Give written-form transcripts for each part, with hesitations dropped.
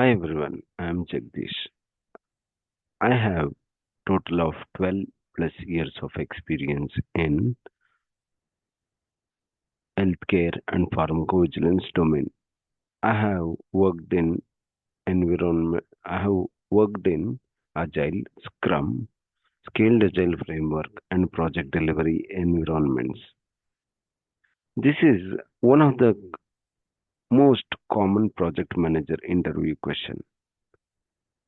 Hi everyone, I am Jagdish. I have total of 12 plus years of experience in healthcare and pharmacovigilance domain. I have worked in I have worked in agile, scrum, scaled agile framework and project delivery environments. This is one of the most common project manager interview question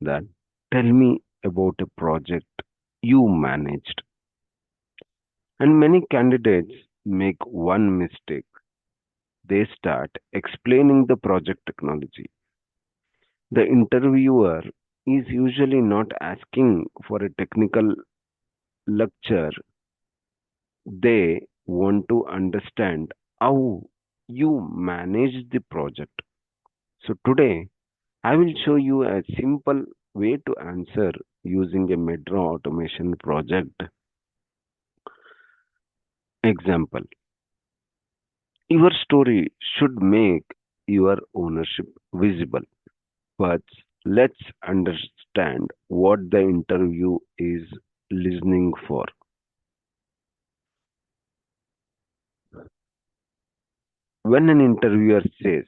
that tell me about a project you managed. And many candidates make one mistake. They start explaining the project technology. The interviewer is usually not asking for a technical lecture. They want to understand how you manage the project. So today, I will show you a simple way to answer using a metro automation project example. Your story should make your ownership visible. But let's understand what the interview is listening for. When an interviewer says,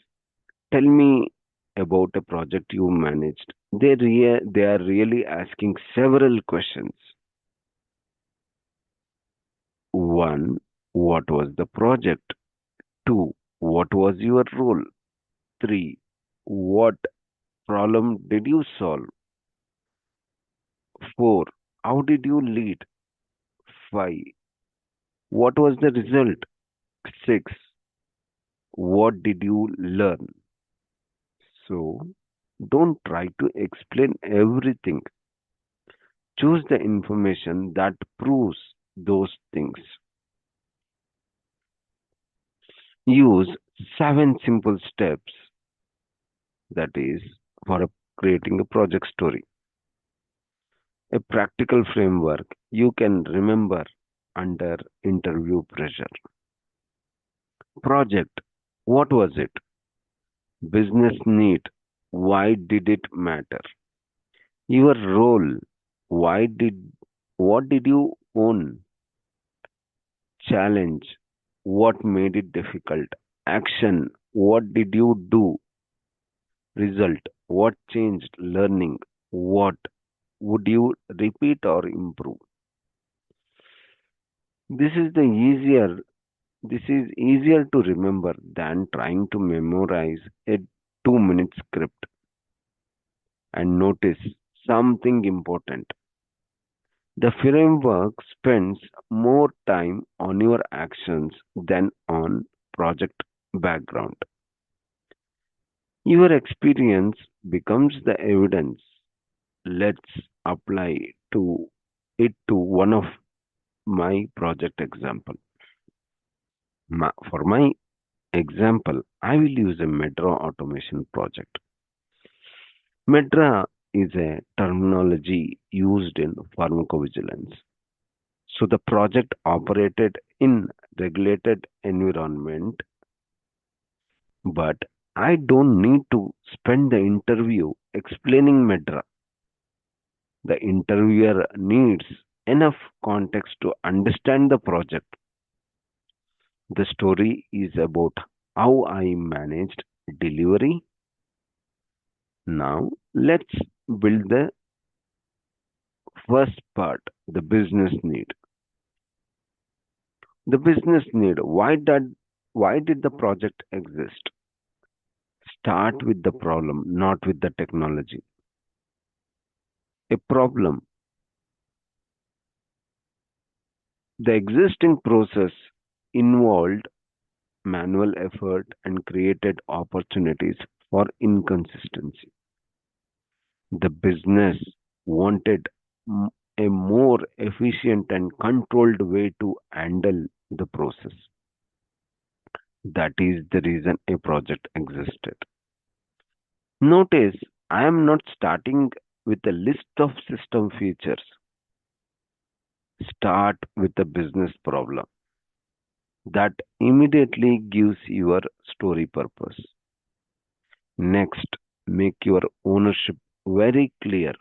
tell me about a project you managed, they are really asking several questions. One, what was the project? Two, what was your role? Three, what problem did you solve? Four, how did you lead? Five, what was the result? Six, what did you learn? So, don't try to explain everything. Choose the information that proves those things. Use seven simple steps, that is, for creating a project story. A practical framework you can remember under interview pressure. Project, what was it? Business need, why did it matter? Your role, why did what did you own? Challenge, what made it difficult? Action, what did you do? Result, what changed? Learning, what would you repeat or improve? This is the easier this is easier to remember than trying to memorize a 2-minute script. And notice something important. The framework spends more time on your actions than on project background. Your experience becomes the evidence. Let's apply to it to one of my project example. For my example, I will use a metro automation project. Medra is a terminology used in pharmacovigilance. So the project operated in regulated environment, but I don't need to spend the interview explaining Medra. The interviewer needs enough context to understand the project. The story is about how I managed delivery. Now let's build the first part, the business need. The business need. Why did the project exist? Start with the problem, not with the technology. A problem. The existing process involved manual effort and created opportunities for inconsistency. The business wanted a more efficient and controlled way to handle the process. That is the reason a project existed. Notice I am not starting with a list of system features. Start with a business problem. That immediately gives your story purpose. Next, Make your ownership very clear.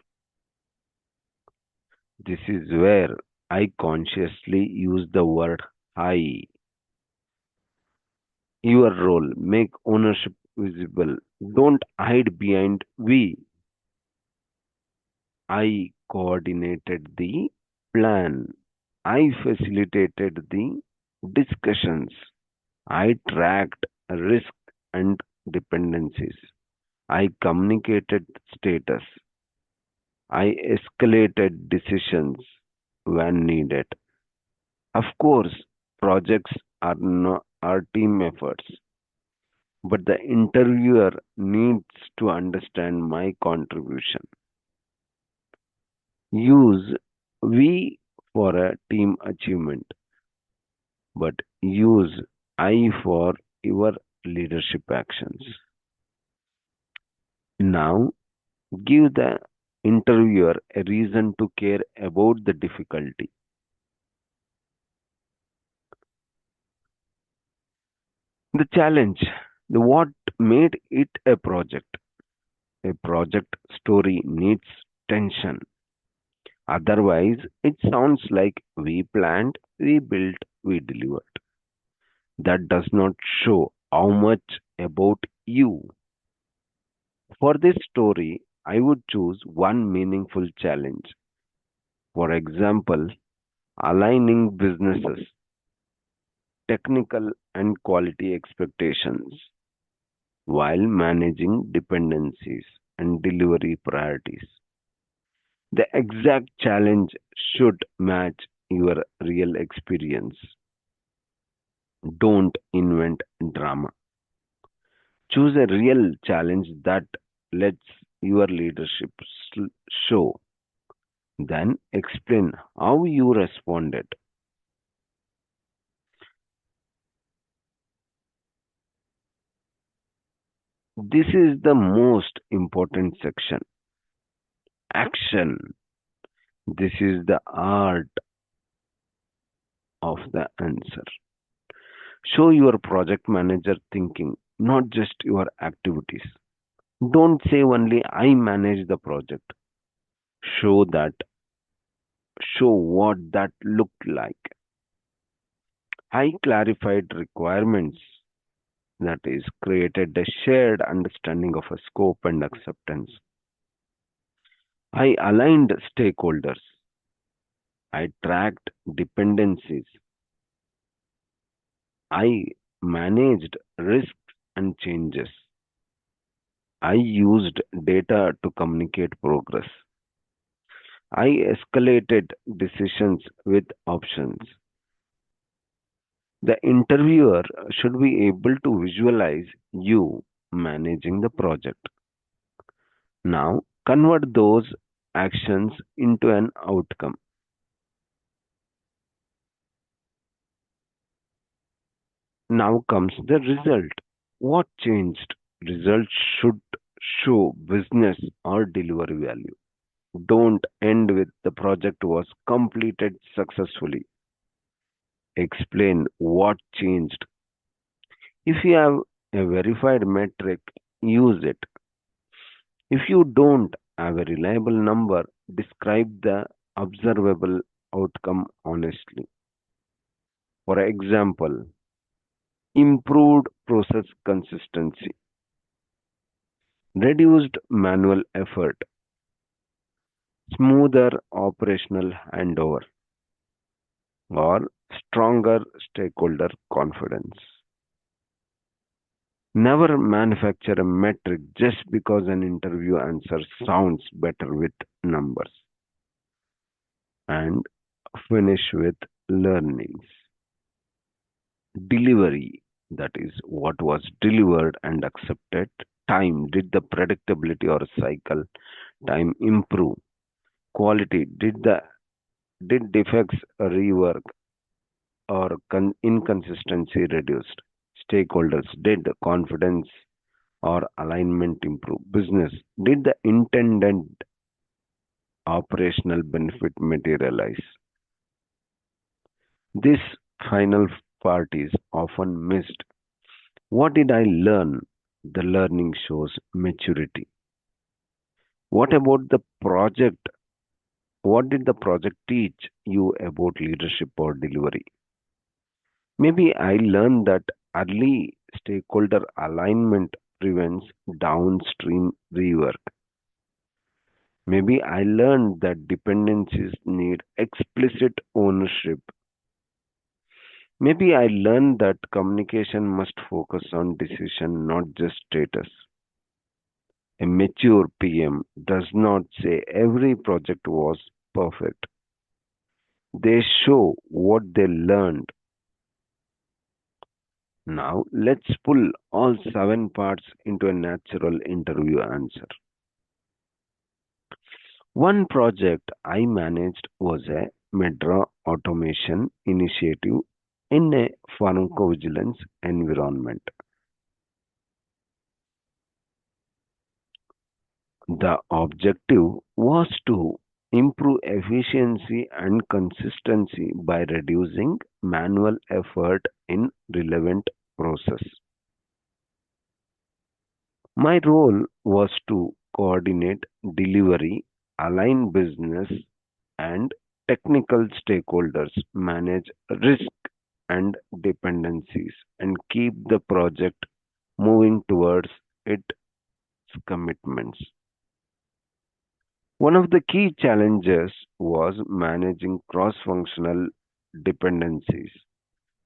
This is where I consciously use the word I. Your role, make ownership visible. Don't hide behind we. I coordinated the plan. I facilitated the discussions. I tracked risk and dependencies. I communicated status. I escalated decisions when needed. Of course, projects are team efforts, but the interviewer needs to understand my contribution. Use we for a team achievement, but use I for your leadership actions. Now, give the interviewer a reason to care about the difficulty. The challenge, the what made it a project. A project story needs tension. Otherwise, it sounds like we planned, we built, we delivered. That does not show how much about you. For this story, I would choose one meaningful challenge. For example, aligning businesses, technical and quality expectations while managing dependencies and delivery priorities. The exact challenge should match your real experience. Don't invent drama. Choose a real challenge that lets your leadership show. Then explain how you responded. This is the most important section. Action. This is the art of the answer. Show your project manager thinking, not just your activities. Don't say only I manage the project. Show that, show what that looked like. I clarified requirements, that is, created a shared understanding of a scope and acceptance. I aligned stakeholders. I tracked dependencies. I managed risks and changes. I used data to communicate progress. I escalated decisions with options. The interviewer should be able to visualize you managing the project. Now, convert those actions into an outcome. Now comes the result. What changed? Results should show business or delivery value. Don't end with the project was completed successfully. Explain what changed. If you have a verified metric, use it. If you don't have a reliable number, describe the observable outcome honestly. For example, improved process consistency, reduced manual effort, smoother operational handover, or stronger stakeholder confidence. Never manufacture a metric just because an interview answer sounds better with numbers. And finish with learnings. Delivery, that is, what was delivered and accepted. Time, did the predictability or cycle time improve? Quality, did defects rework or inconsistency reduced? Stakeholders, did confidence or alignment improve? Business, did the intended operational benefit materialize? This final part is often missed. What did I learn? The learning shows maturity. What about the project? What did the project teach you about leadership or delivery? Maybe I learned that early stakeholder alignment prevents downstream rework. Maybe I learned that dependencies need explicit ownership. Maybe I learned that communication must focus on decision, not just status. A mature PM does not say every project was perfect. They show what they learned. Now, let's pull all seven parts into a natural interview answer. One project I managed was a Medra automation initiative in a pharmacovigilance environment. The objective was to improve efficiency and consistency by reducing manual effort in relevant process. My role was to coordinate delivery, align business and technical stakeholders, manage risk and dependencies, and keep the project moving towards its commitments. One of the key challenges was managing cross functional dependencies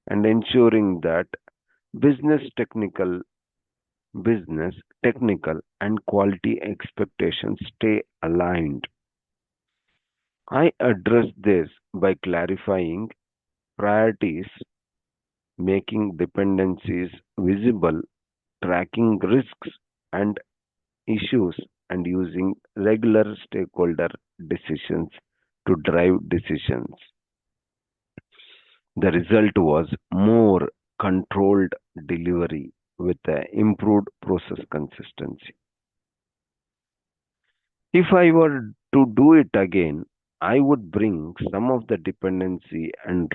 and ensuring that business technical business technical and quality expectations stay aligned. I address this by clarifying priorities, making dependencies visible, tracking risks and issues, and using regular stakeholder decisions to drive decisions. The result was more controlled delivery with improved process consistency. If I were to do it again, I would bring some of the dependency and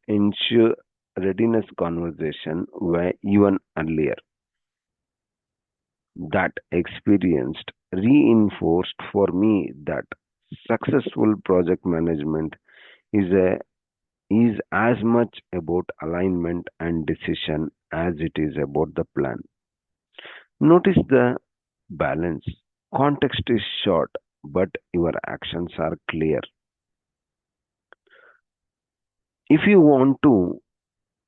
ensure readiness conversation were even earlier. That experience reinforced for me that successful project management is is as much about alignment and decision as it is about the plan. Notice the balance. Context is short, but your actions are clear. If you want to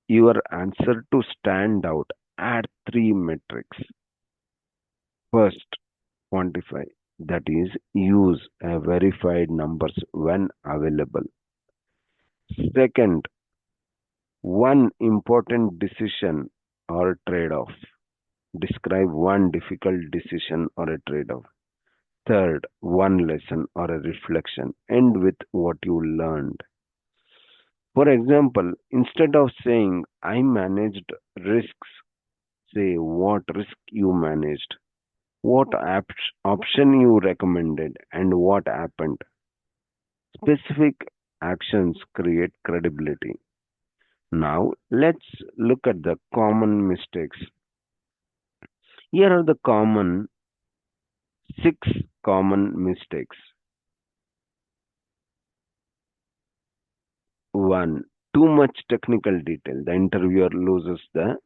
your answer to stand out, add three metrics. First, quantify. That is, use verified numbers when available. Second, one important decision or trade off. Describe one difficult decision or a trade off. Third, one lesson or a reflection. End with what you learned. For example, instead of saying, I managed risks, say what risk you managed, what option you recommended, and what happened. Specific actions create credibility. Now, let's look at the common mistakes. Here are the six common mistakes. One, too much technical detail. The interviewer loses the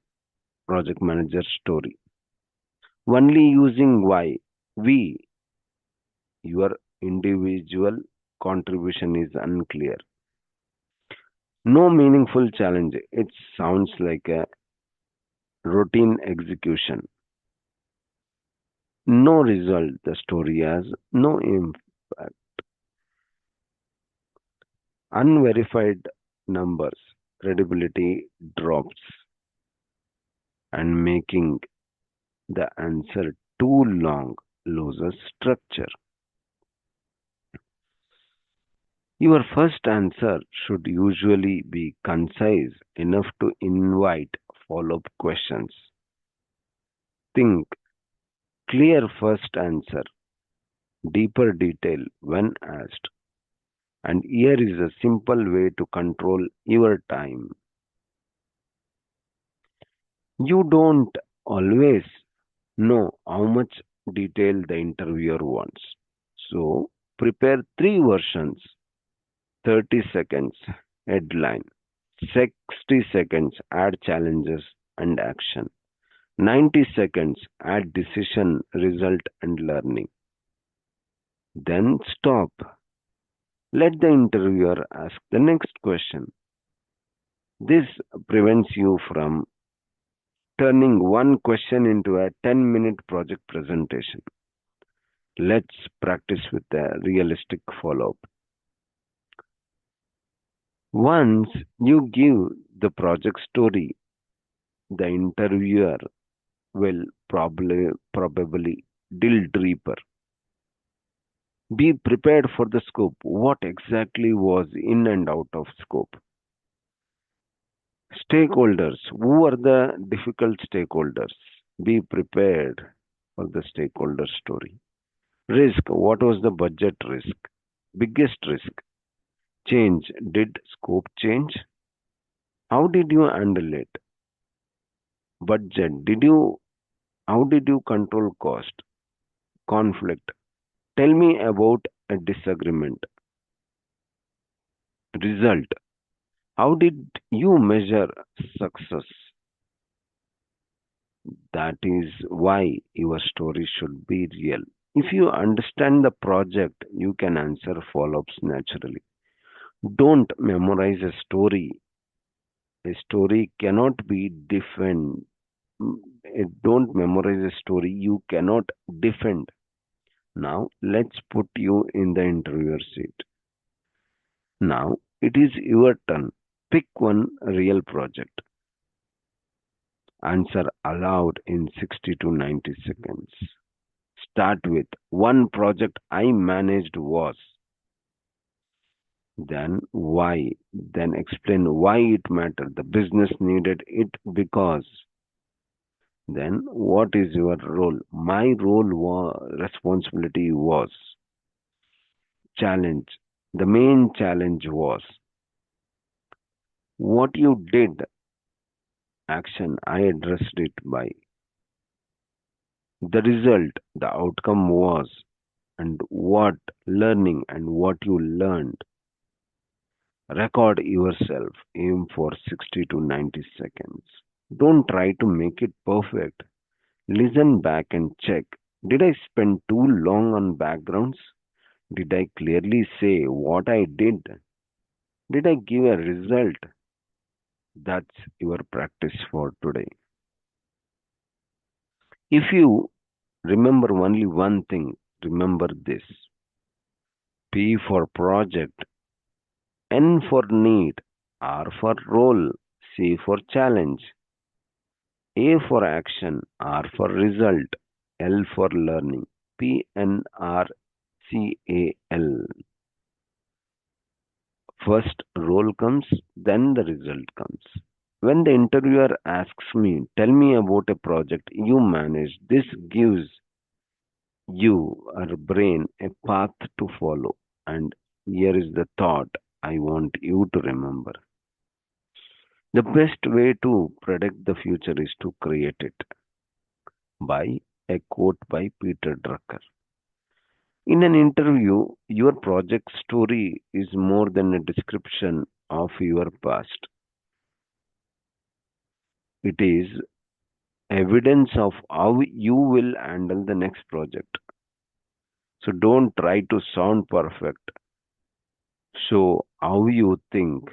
project manager's story. Only using why, we, your individual contribution is unclear. No meaningful challenge. It sounds like a routine execution. No result. The story has no impact. Unverified numbers. Credibility drops and making the answer too long loses structure. Your first answer should usually be concise enough to invite follow up questions. Think clear first answer, deeper detail when asked. And here is a simple way to control your time. You don't always know how much detail the interviewer wants. So prepare three versions: 30 seconds headline, 60 seconds add challenges and action, 90 seconds add decision, result, and learning. Then stop. Let the interviewer ask the next question. This prevents you from turning one question into a 10-minute project presentation. Let's practice with a realistic follow up. Once you give the project story, the interviewer will probably dig deeper. Be prepared for the scope. What exactly was in and out of scope? Stakeholders. Who are the difficult stakeholders? Be prepared for the stakeholder story. Risk. What was the budget risk? Biggest risk. Change. Did scope change? How did you handle it? Budget. How did you control cost? Conflict. Tell me about a disagreement. Result. How did you measure success? That is why your story should be real. If you understand the project, you can answer follow ups naturally. Don't memorize a story. A story cannot be defend. Don't memorize a story you cannot defend. Now, let's put you in the interviewer seat. Now, it is your turn. Pick one real project. Answer aloud in 60 to 90 seconds. Start with one project I managed was, then why, then explain why it mattered. The business needed it because. Then what is your role? My responsibility was. Challenge. The main challenge was. What you did, action, I addressed it by. The result, the outcome was, and what learning and what you learned. Record yourself, aim for 60 to 90 seconds. Don't try to make it perfect. Listen back and check. Did I spend too long on backgrounds? Did I clearly say what I did? Did I give a result? That's your practice for today. If you remember only one thing, remember this: P for project, N for need, R for role, C for challenge, A for action, R for result, L for learning. PNRCAL. First role comes, then the result comes. When the interviewer asks me, tell me about a project you managed, this gives you, our brain, a path to follow. And here is the thought I want you to remember. The best way to predict the future is to create it. By a quote by Peter Drucker. In an interview, your project story is more than a description of your past. It is evidence of how you will handle the next project. So don't try to sound perfect. Show how you think.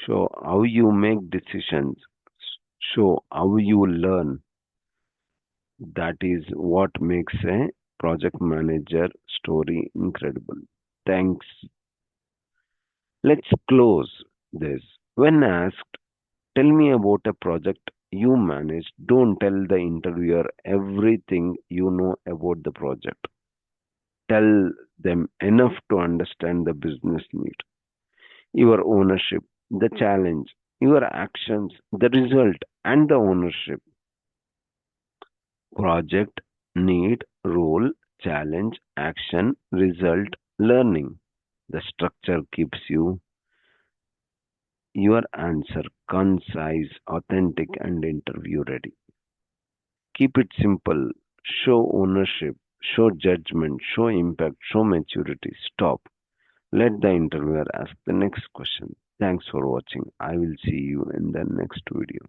Show how you make decisions. Show how you learn. That is what makes a project manager story incredible. Thanks. Let's close this. When asked, tell me about a project you managed, don't tell the interviewer everything you know about the project. Tell them enough to understand the business need, your ownership, the challenge, your actions, the result, and the ownership. Project, need, role, challenge, action, result, learning. The structure keeps your answer concise, authentic, and interview ready. Keep it simple. Show ownership, show judgment, show impact, show maturity. Stop. Let the interviewer ask the next question. Thanks for watching. I will see you in the next video.